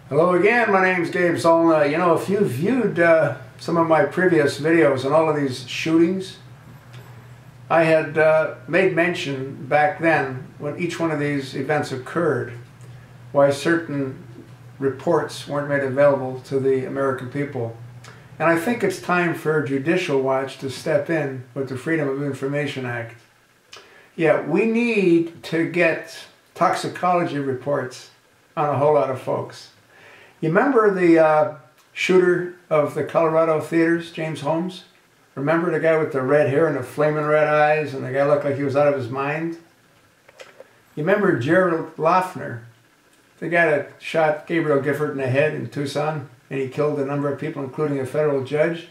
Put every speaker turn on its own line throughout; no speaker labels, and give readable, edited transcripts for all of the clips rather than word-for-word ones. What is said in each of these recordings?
Hello again, my name's Gabe Zollner. You know, if you viewed some of my previous videos on all of these shootings, I had made mention back then when each one of these events occurred why certain reports weren't made available to the American people. And I think it's time for Judicial Watch to step in with the Freedom of Information Act. Yeah, we need to get toxicology reports on a whole lot of folks. You remember the shooter of the Colorado theaters, James Holmes? Remember the guy with the red hair and the flaming red eyes, and the guy looked like he was out of his mind? You remember Gerald Loeffner, the guy that shot Gabriel Gifford in the head in Tucson, and he killed a number of people, including a federal judge?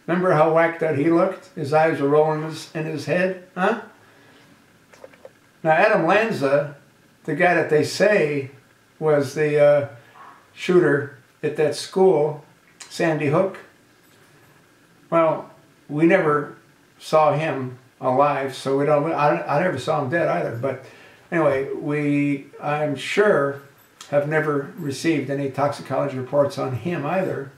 Remember how whacked out he looked? His eyes were rolling in his head, huh? Now Adam Lanza, the guy that they say was the shooter at that school, Sandy Hook, well, we never saw him alive, so we don't. I never saw him dead either. But anyway, I'm sure, have never received any toxicology reports on him either.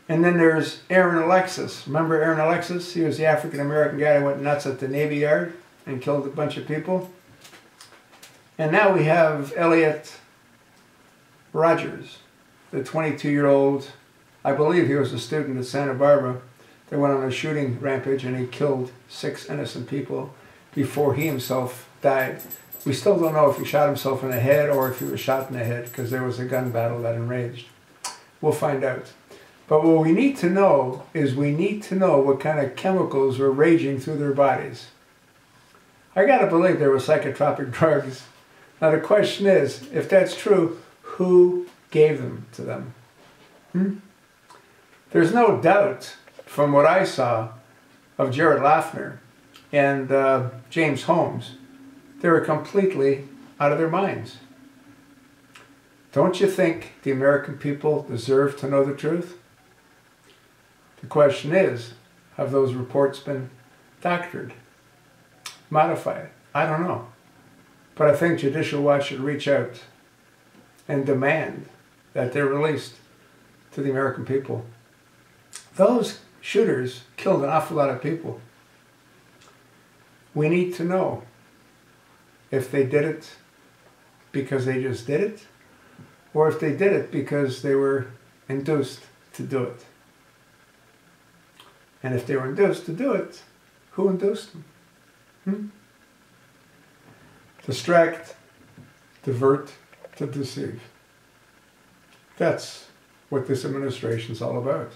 And then there's Aaron Alexis. Remember Aaron Alexis? He was the African-American guy that went nuts at the Navy Yard and killed a bunch of people. And now we have Elliot Rogers, the 22-year-old, I believe he was a student at Santa Barbara, that went on a shooting rampage and he killed 6 innocent people before he himself died. We still don't know if he shot himself in the head or if he was shot in the head because there was a gun battle that enraged. We'll find out. But what we need to know is we need to know what kind of chemicals were raging through their bodies. I gotta believe there were psychotropic drugs. Now the question is, if that's true, who gave them to them? There's no doubt, from what I saw of Gerald Loeffner and James Holmes, they were completely out of their minds. Don't you think the American people deserve to know the truth? The question is, have those reports been doctored, modified? I don't know. But I think Judicial Watch should reach out and demand that they're released to the American people. Those shooters killed an awful lot of people. We need to know if they did it because they just did it, or if they did it because they were induced to do it. And if they were induced to do it, who induced them? Distract, divert, to deceive. That's what this administration is all about.